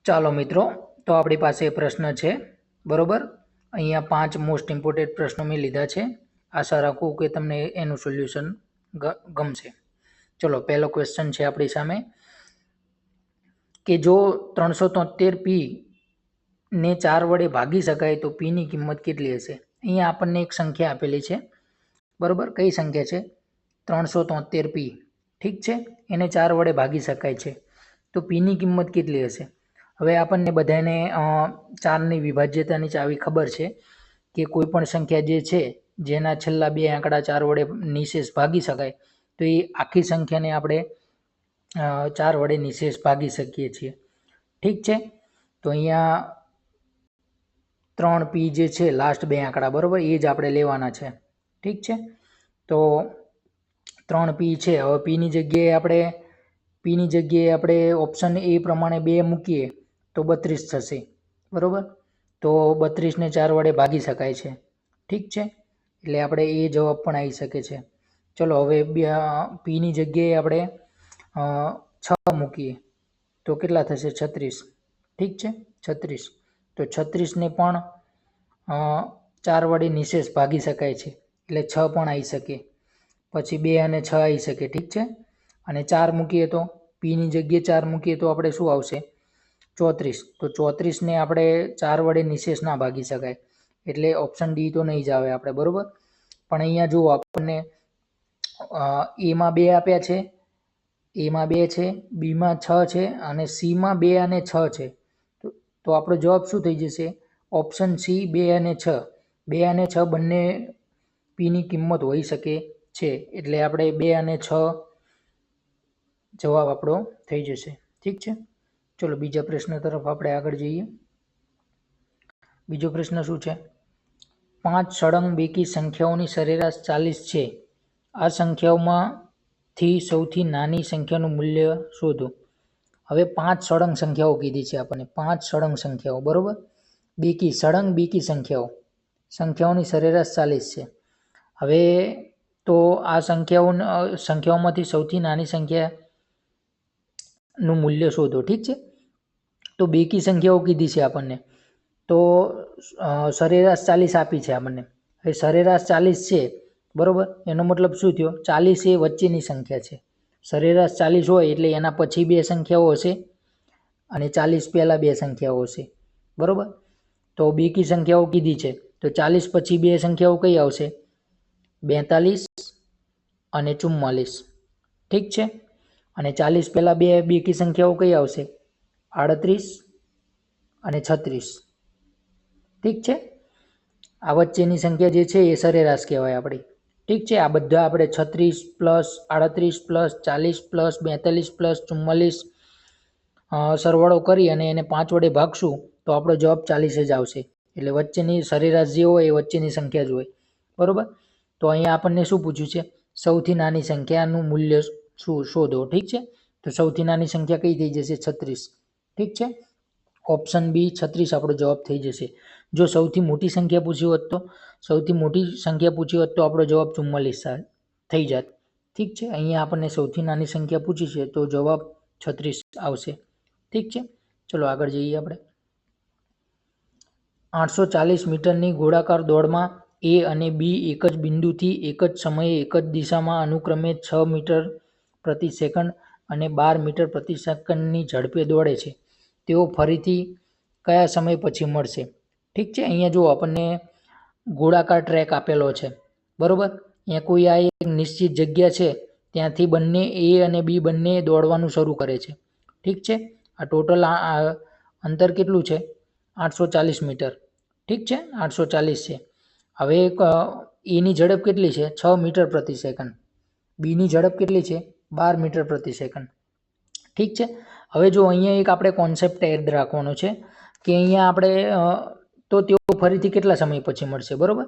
ચાલો મિત્રો, તો આપણી પાસે પ્રશ્ન છે, બરોબર. અહીંયા 5 મોસ્ટ ઇમ્પોર્ટન્ટ પ્રશ્નો મેં લીધા છે. આશા રાખું કે તમને એનું સોલ્યુશન ગમશે. ચલો, પહેલો ક્વેશ્ચન છે આપણી સામે કે જો 373p ને 4 વડે ભાગી શકાય તો p ની કિંમત કેટલી હશે? અહીંયા આપણને એક સંખ્યા આપેલી છે, બરોબર. કઈ સંખ્યા છે? 373p. ઠીક છે, એને 4 વડે ભાગી શકાય છે, તો p ની કિંમત કેટલી હશે? હવે આપણને બધાને 4ની વિભાજ્યતાની ચાવી ખબર છે કે કોઈ પણ સંખ્યા જે છે જેના છેલ્લા 2 આંકડા 4 વડે નિશેષ ભાગી શકાય તો એ આખી સંખ્યાને આપણે 4 વડે નિશેષ ભાગી શકીએ છીએ. ઠીક છે, તો અહીંયા 3p જે છે લાસ્ટ 2 આંકડા, બરોબર, એ જ આપણે લેવાના છે. ઠીક છે, તો 3p છે. હવે pની જગ્યાએ આપણે ઓપ્શન એ પ્રમાણે 2 મૂકીએ તો 32 થશે, બરોબર. તો 32ને 4 વડે ભાગી શકાય છે. ઠીક છે, એટલે આપણે એ જવાબ પણ આવી શકે છે. ચલો, હવે pની જગ્યાએ આપણે 6 મૂકીએ તો કેટલા થશે? 36. ઠીક છે, 36. તો 36ને પણ 4 વડે નિશેષ ભાગી શકાય છે, એટલે 6 પણ આવી શકે. પછી 2 અને 6 આવી શકે. ઠીક છે, અને 4 મૂકીએ તો pની જગ્યાએ 4 મૂકીએ તો આપણે શું આવશે? 34. તો 34ને આપણે 4 વડે નિશેષ ના ભાગી શકાય, એટલે ઓપ્શન ડી તો નહીં જ આવે આપણે, બરોબર. પણ અહીંયા જુઓ, આપણને એમાં 2 આપ્યા છે, એમાં 2 છે, બીમાં 6 છે અને સીમાં 2 અને 6 છે. તો આપણો જવાબ શું થઈ જશે? ઓપ્શન સી, 2 અને 6. 2 અને 6 બંને પીની કિંમત હોઈ શકે છે, એટલે આપણે 2 અને 6 જવાબ આપણો થઈ જશે. ઠીક છે, ચલો બીજા પ્રશ્ન તરફ આપણે આગળ જઈએ. બીજો પ્રશ્ન શું છે? 5 સળંગ બેકી સંખ્યાઓની સરેરાશ 40 છે. આ સંખ્યાઓમાંથી સૌથી નાની સંખ્યાનું મૂલ્ય શોધો. હવે 5 સળંગ સંખ્યાઓ કીધી છે આપણને, 5 સળંગ સંખ્યાઓ, બરોબર. સળંગ બેકી સંખ્યાઓની સરેરાશ 40 છે. હવે તો આ સંખ્યાઓમાંથી સૌથી નાની સંખ્યાનું મૂલ્ય શોધો. ઠીક છે, તો બેકી સંખ્યાઓ કીધી છે આપણને, તો સરેરાશ 40 આપી છે આપણને. હવે સરેરાશ 40 છે, બરોબર, એનો મતલબ શું થયો? 40 એ વચ્ચેની સંખ્યા છે. સરેરાશ 40 હોય એટલે એના પછી 2 સંખ્યાઓ હશે અને 40 પહેલાં 2 સંખ્યાઓ હશે, બરોબર. તો બેકી સંખ્યાઓ કીધી છે, તો 40 પછી 2 સંખ્યાઓ કઈ આવશે? 42 અને 44. ઠીક છે, અને 40 પહેલાં 2 બેકી સંખ્યાઓ કઈ આવશે? 38 અને 36. ઠીક છે, આ વચ્ચેની સંખ્યા જે છે એ સરેરાશ કહેવાય આપણી. ઠીક છે, આ બધા આપણે 36 પ્લસ 38 પ્લસ 40 પ્લસ 42 પ્લસ 44 સરવાળો કરી અને એને 5 વડે ભાગશું તો આપણો જવાબ 40 જ આવશે. એટલે વચ્ચેની સરેરાશ જે હોય એ વચ્ચેની સંખ્યા જ હોય, બરોબર. તો અહીંયા આપણને શું પૂછ્યું છે? સૌથી નાની સંખ્યાનું મૂલ્ય શું શોધો. ઠીક છે, તો સૌથી નાની સંખ્યા કઈ થઈ જશે? 36. ઠીક છે, ઓપ્શન બી 36 આપણો જવાબ થઈ જશે. જો સૌથી મોટી સંખ્યા પૂછી હોત તો આપણો જવાબ 44 થઈ જાત. ઠીક છે, અહીંયા આપણને સૌથી નાની સંખ્યા પૂછી છે તો જવાબ 36 આવશે. ઠીક છે, ચલો આગળ જઈએ આપણે. 840 મીટરની ગોળાકાર દોડમાં એ અને બી એક જ બિંદુથી એક જ સમયે એક જ દિશામાં અનુક્રમે 6 મીટર પ્રતિ સેકન્ડ અને 12 મીટર પ્રતિ સેકન્ડની ઝડપે દોડે છે. તેઓ ફરીથી કયા સમય પછી મળશે? ઠીક છે, અહીંયા જો આપણને ગોળાકાર ટ્રેક આપેલો છે, બરોબર. અહીંયા કોઈ આ એક નિશ્ચિત જગ્યા છે, ત્યાંથી બંને એ અને બી બંને દોડવાનું શરૂ કરે છે. ઠીક છે, આ ટોટલ અંતર કેટલું છે? 840 મીટર. ઠીક છે, 840 છે. હવે એની ઝડપ કેટલી છે? 6 મીટર પ્રતિ સેકન્ડ. બીની ઝડપ કેટલી છે? 12 મીટર પ્રતિ સેકન્ડ. ઠીક છે, હવે જો અહીંયા એક આપણે કોન્સેપ્ટ યાદ રાખવાનો છે કે અહીંયા આપણે તો તેઓ ફરીથી કેટલા સમય પછી મળશે, બરોબર.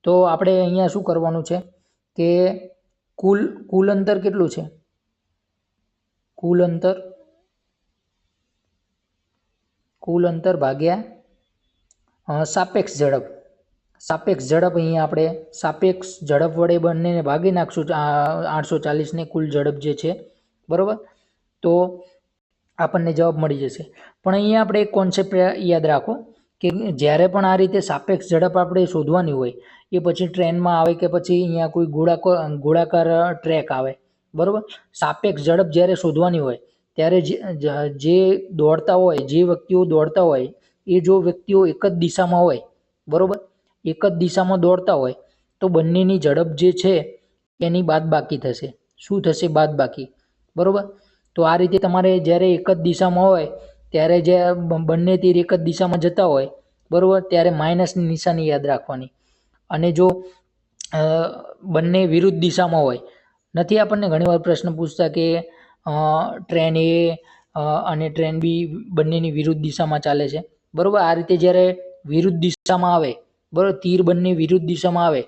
તો આપણે અહીંયા શું કરવાનું છે કે કુલ અંતર કેટલું છે? કુલ અંતર ભાગ્યા સાપેક્ષ ઝડપ. અહીંયા આપણે સાપેક્ષ ઝડપ વડે બંનેને ભાગી નાખશું 840ને કુલ ઝડપ જે છે, બરોબર. તો આપણને જવાબ મળી જશે. પણ અહીંયા આપણે એક કોન્સેપ્ટ યાદ રાખો કે જ્યારે પણ આ રીતે સાપેક્ષ ઝડપ આપણે શોધવાની હોય, એ પછી ટ્રેનમાં આવે કે પછી અહીંયા કોઈ ગોળાકાર ટ્રેક આવે, બરાબર. સાપેક્ષ ઝડપ જ્યારે શોધવાની હોય ત્યારે જે દોડતા હોય, જે વ્યક્તિઓ દોડતા હોય, એ જો વ્યક્તિઓ એક જ દિશામાં હોય, બરાબર, એક જ દિશામાં દોડતા હોય તો બંનેની ઝડપ જે છે એની બાદબાકી થશે. શું થશે? બાદબાકી, બરાબર. તો આ રીતે તમારે જ્યારે એક જ દિશામાં હોય ત્યારે જે બંને તીર એક જ દિશામાં જતા હોય, બરાબર, ત્યારે માઇનસની નિશાની યાદ રાખવાની. અને જો બંને વિરુદ્ધ દિશામાં હોય, નથી આપણને ઘણીવાર પ્રશ્ન પૂછતા કે ટ્રેન એ અને ટ્રેન બી બંનેની વિરુદ્ધ દિશામાં ચાલે છે, બરાબર. આ રીતે જ્યારે વિરુદ્ધ દિશામાં આવે, બરાબર, તીર બંને વિરુદ્ધ દિશામાં આવે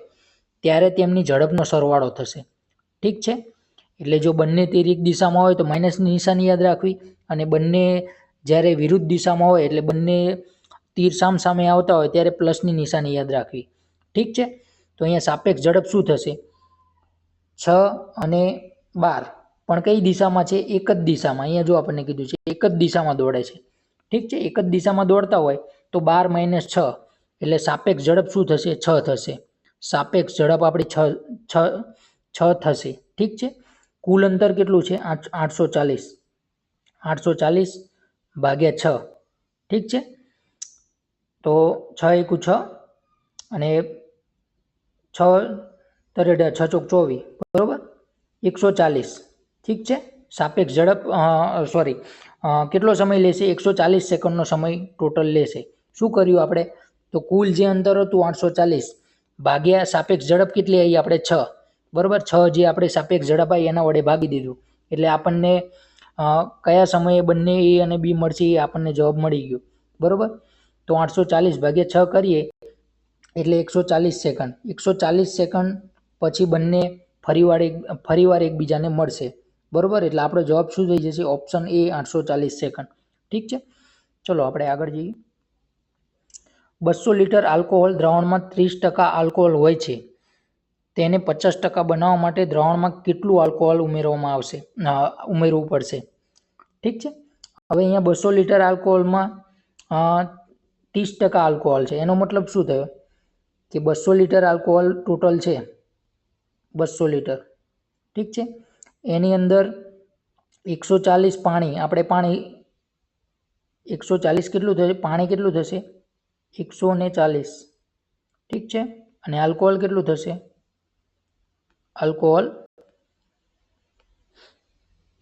ત્યારે તેમની ઝડપનો સરવાળો થશે. ઠીક છે. એટલે જો બંને તીર એક દિશામાં હોય તો માઇનસની નિશાની યાદ રાખવી, અને બંને જ્યારે વિરુદ્ધ દિશામાં હોય એટલે બંને તીર સામે આવતા હોય ત્યારે પ્લસની નિશાની યાદ રાખવી. ઠીક છે. તો અહીંયા સાપેક્ષ ઝડપ શું થશે? 6 અને 12 પણ કઈ દિશામાં છે? એક જ દિશામાં. અહીંયા જો આપણને કીધું છે એક જ દિશામાં દોડે છે. ઠીક છે. એક જ દિશામાં દોડતા હોય તો 12 - 6 એટલે સાપેક્ષ ઝડપ શું થશે? 6 થશે. સાપેક્ષ ઝડપ આપણી 6 થશે. ઠીક છે. કુલ અંતર કેટલું છે? 840. 840 ભાગ્યા 6. ઠીક છે. તો 6 × 6 અને 6 × 6 = 24, બરાબર, 140. ઠીક છે. સાપેક્ષ ઝડપ કેટલો સમય લેશે? 140 સેકન્ડનો સમય ટોટલ લેશે. શું કર્યું આપણે? તો કુલ જે અંતર હતું 840 ભાગ્યા સાપેક્ષ ઝડપ કેટલી આવી આપણે? 6, બરાબર. 6 જે આપણે સાપેક્ષ ઝડપ આવી એના વડે ભાગી દીધું એટલે આપણને કયા સમયે બંને એ અને બી મળશે એ આપણને જવાબ મળી ગયો, બરાબર. તો 840 ભાગ્યા 6 કરીએ એટલે 140 સેકન્ડ. 140 સેકન્ડ પછી બંને ફરીવાર એકબીજાને મળશે, બરાબર. એટલે આપણો જવાબ શું થઈ જશે? Option A 840 second. ઠીક છે. ચલો આપણે આગળ જઈએ. 200 લીટર આલ્કોહોલ દ્રાવણમાં 30% આલ્કોહોલ હોય છે. તેને 50% બનાવવા માટે દ્રાવણમાં કેટલું આલ્કોહોલ ઉમેરવું પડશે? ઠીક છે. હવે અહીંયા 200 લીટર આલ્કોહોલમાં 30% આલ્કોહોલ છે. એનો મતલબ શું થયો? કે 200 લીટર આલ્કોહોલ ટોટલ છે, 200 લીટર. ઠીક છે. એની અંદર 140 પાણી, આપણે પાણી 140 કેટલું થશે? પાણી કેટલું થશે? 140. ઠીક છે. અને આલ્કોહોલ કેટલું થશે? આલ્કોહોલ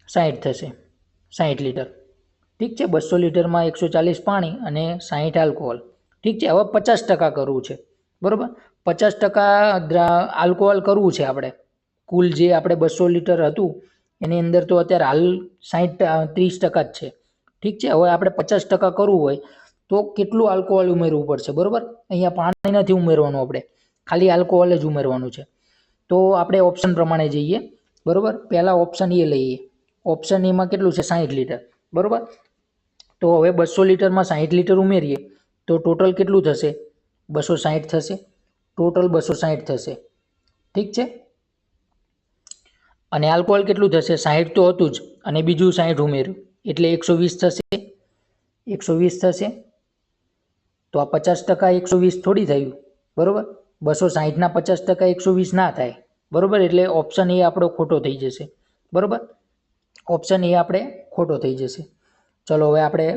60 થશે, 60 લીટર. ઠીક છે. 200 લીટરમાં 140 પાણી અને 60 આલ્કોહોલ. ઠીક છે. હવે 50% કરવું છે, બરાબર. 50% આલ્કોહોલ કરવું છે આપણે. કુલ જે આપણે 200 લીટર હતું એની અંદર તો અત્યારે હાલ 30% જ છે. ઠીક છે. હવે આપણે 50% કરવું હોય તો કેટલું આલ્કોહોલ ઉમેરવું પડશે? બરાબર. અહીંયા પાણી નથી ઉમેરવાનું, આપણે ખાલી આલ્કોહોલ જ ઉમેરવાનું છે. તો આપણે ઓપ્શન પ્રમાણે જઈએ, બરાબર. પહેલા ઓપ્શન એ લઈએ. ઓપ્શન એમાં કેટલું છે? 60 લીટર, બરાબર. તો હવે 200 લીટરમાં 60 લીટર ઉમેરીએ તો ટોટલ કેટલું થશે? 260 થશે. ટોટલ 260 થશે. ઠીક છે. અને આલ્કોહોલ કેટલું થશે? 60 તો હતું જ અને બીજું 60 ઉમેર્યું એટલે 120 થશે. 120 થશે. તો આ 50% 120 થોડી થયું, બરાબર. 260ના 50% 120 ના થાય, બરાબર. એટલે ઓપ્શન એ આપણો ખોટો થઈ જશે, બરાબર. ઓપ્શન એ આપણે ખોટો થઈ જશે. ચલો હવે આપણે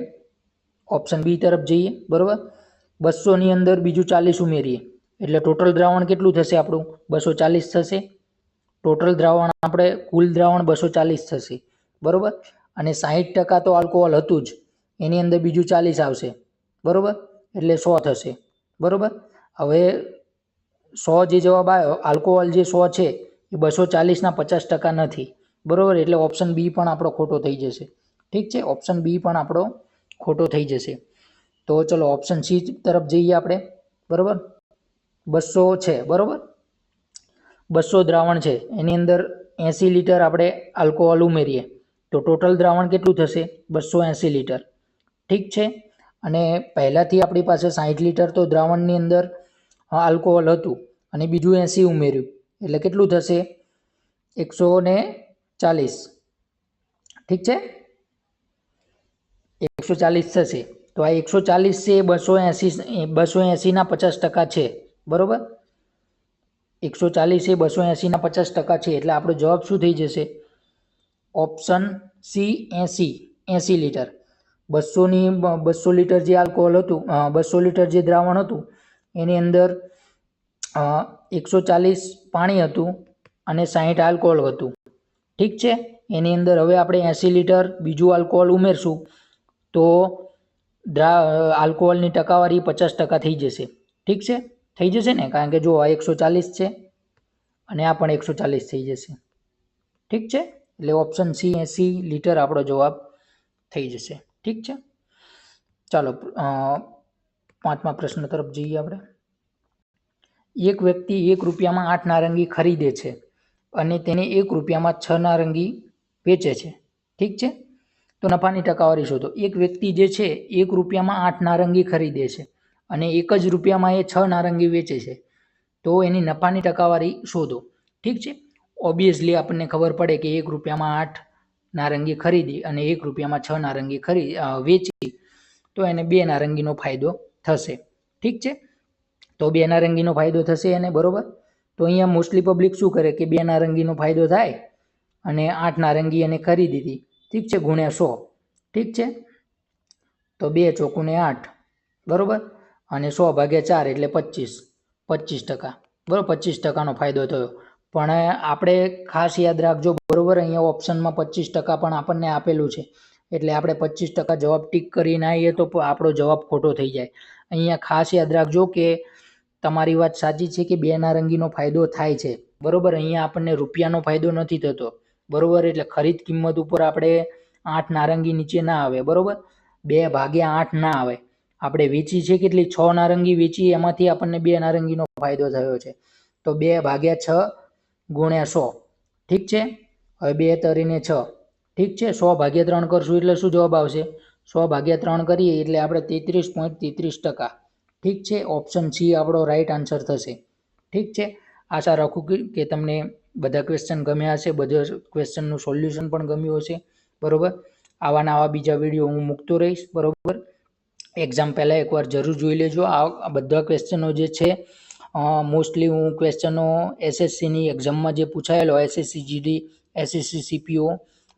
ઓપ્શન બી તરફ જઈએ, બરાબર. 200ની અંદર બીજું 40 ઉમેરીએ એટલે ટોટલ દ્રાવણ કેટલું થશે આપણું? 240 થશે. ટોટલ દ્રાવણ આપણે કુલ દ્રાવણ 240 થશે, બરાબર. અને 60% તો આલ્કોહોલ હતું જ, એની અંદર બીજું 40 આવશે, બરાબર. એટલે 100 થશે, બરાબર. હવે 100 જે જવાબ આવ્યો, આલ્કોહોલ જે 100 છે એ 240ના 50% નથી, બરાબર. એટલે ઓપ્શન બી પણ આપણો ખોટો થઈ જશે. ઠીક છે. ઓપ્શન બી પણ આપણો ખોટો થઈ જશે. તો ચલો ઓપ્શન સી તરફ જઈએ આપણે, બરાબર. 200 છે, બરાબર. 200 દ્રાવણ છે એની અંદર 80 લીટર આપણે આલ્કોહોલ ઉમેરીએ તો ટોટલ દ્રાવણ કેટલું થશે? 280 લીટર. ઠીક છે. અને પહેલાંથી આપણી પાસે 60 લીટર તો દ્રાવણની અંદર આલ્કોહોલ હતું અને બીજું 80 ઉમેર્યું એટલે કેટલું થશે? 140. ઠીક છે. 140 થશે તો આ 140 છે એ 280 ના 50% છે બરોબર 140 એ 280 ના 50% છે એટલે આપણો જવાબ શું થઈ જશે ઓપ્શન સી 80 લીટર 200 લીટર જે આલ્કોહોલ હતું 200 લીટર જે દ્રાવણ હતું એની અંદર 140 પાણી હતું અને 60 આલ્કોહોલ હતું ઠીક છે એની અંદર હવે આપણે 80 લીટર બીજું આલ્કોહોલ ઉમેરશું તો આલ્કોહોલની ટકાવારી 50% થઈ જશે ઠીક છે થઈ જશે ને કારણ કે જો આ 140 છે અને આ પણ 140 થઈ જશે ઠીક છે એટલે ઓપ્શન સી 80 લીટર આપણો જવાબ થઈ જશે ઠીક છે ચાલો પાંચમા પ્રશ્ન તરફ જઈએ આપણે એક વ્યક્તિ 1 રૂપિયામાં 8 નારંગી ખરીદે છે અને તેને 1 રૂપિયામાં 6 નારંગી વેચે છે ઠીક છે તો નફાની ટકાવારી શોધો એક વ્યક્તિ જે છે 1 રૂપિયામાં 8 નારંગી ખરીદે છે અને 1 જ રૂપિયામાં એ 6 નારંગી વેચે છે તો એની નફાની ટકાવારી શોધો ઠીક છે ઓબ્વિયસલી આપણને ખબર પડે કે 1 રૂપિયામાં 8 નારંગી ખરીદી અને 1 રૂપિયામાં 6 નારંગી વેચી તો એને 2 નારંગીનો ફાયદો થશે ઠીક છે તો 2 નારંગીનો ફાયદો થશે એને બરોબર તો અહીંયા મોસ્ટલી પબ્લિક શું કરે કે 2 નારંગીનો ફાયદો થાય અને 8 નારંગી એને ખરીદી હતી ઠીક છે ગુણ્યા 100 ઠીક છે તો 2 ચોકુને 8 બરોબર અને 100 ભાગ્યા 4 એટલે 25% બરોબર 25%નો ફાયદો થયો પણ આપણે ખાસ યાદ રાખજો બરોબર અહીંયા ઓપ્શનમાં 25% પણ આપણને આપેલું છે એટલે આપણે 25% જવાબ ટીક કરીને આવીએ તો આપણો જવાબ ખોટો થઈ જાય અહીંયા ખાસ યાદ રાખજો કે તમારી વાત સાચી છે કે 2 નારંગીનો ફાયદો થાય છે બરોબર અહીંયા આપણને રૂપિયાનો ફાયદો નથી થતો બરોબર એટલે ખરીદ કિંમત ઉપર આપણે 8 નારંગી નીચે ના આવે બરોબર 2 ભાગ્યા 8 ના આવે આપણે વેચી છે કેટલી 6 નારંગી વેચી એમાંથી આપણને 2 નારંગીનો ફાયદો થયો છે તો 2 ભાગ્યા 6 ગુણ્યા 100 ઠીક છે હવે 2 તરીને 6 ઠીક છે 100 ભાગ્યા 3 કરશું એટલે શું જવાબ આવશે 100 ભાગ્યા 3 કરીએ એટલે આપણે 33.33% ઠીક છે ઓપ્શન સી આપણો રાઈટ આન્સર થશે ઠીક છે આશા રાખું કે તમને બધા ક્વેશ્ચન ગમ્યા હશે બધા ક્વેશ્ચનનું સોલ્યુશન પણ ગમ્યું હશે બરોબર આવા નવા બીજા વિડીયો હું મૂકતો રહીશ બરોબર એક્ઝામ પહેલાં એકવાર જરૂર જોઈ લેજો આ બધા ક્વેશ્ચનો જે છે મોસ્ટલી હું ક્વેશ્ચનો એસએસસીની એક્ઝામમાં જે પૂછાયેલો એસએસસી જીડી એસએસસી સીપીઓ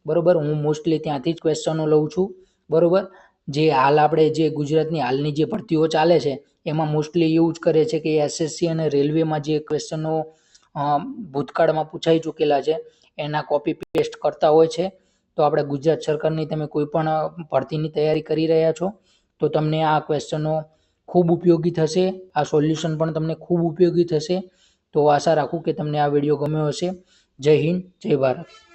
બરોબર હું મોસ્ટલી ત્યાંથી જ ક્વેશ્ચનો લઉં છું બરોબર જે હાલ આપણે જે ગુજરાતની હાલની જે ભરતીઓ ચાલે છે એમાં મોસ્ટલી એવું જ કરે છે કે એસએસસી અને રેલવેમાં જે ક્વેશ્ચનો ભૂતકાળમાં પૂછાઈ ચૂકેલા છે એના કોપી પેસ્ટ કરતા હોય છે તો આપણે ગુજરાત સરકારની તમે કોઈ પણ ભરતીની તૈયારી કરી રહ્યા છો તો તમને આ ક્વેશ્ચનો ખૂબ ઉપયોગી થશે આ સોલ્યુશન પણ તમને ખૂબ ઉપયોગી થશે તો આશા રાખું કે તમને આ વિડીયો ગમ્યો હશે જય હિન્દ જય ભારત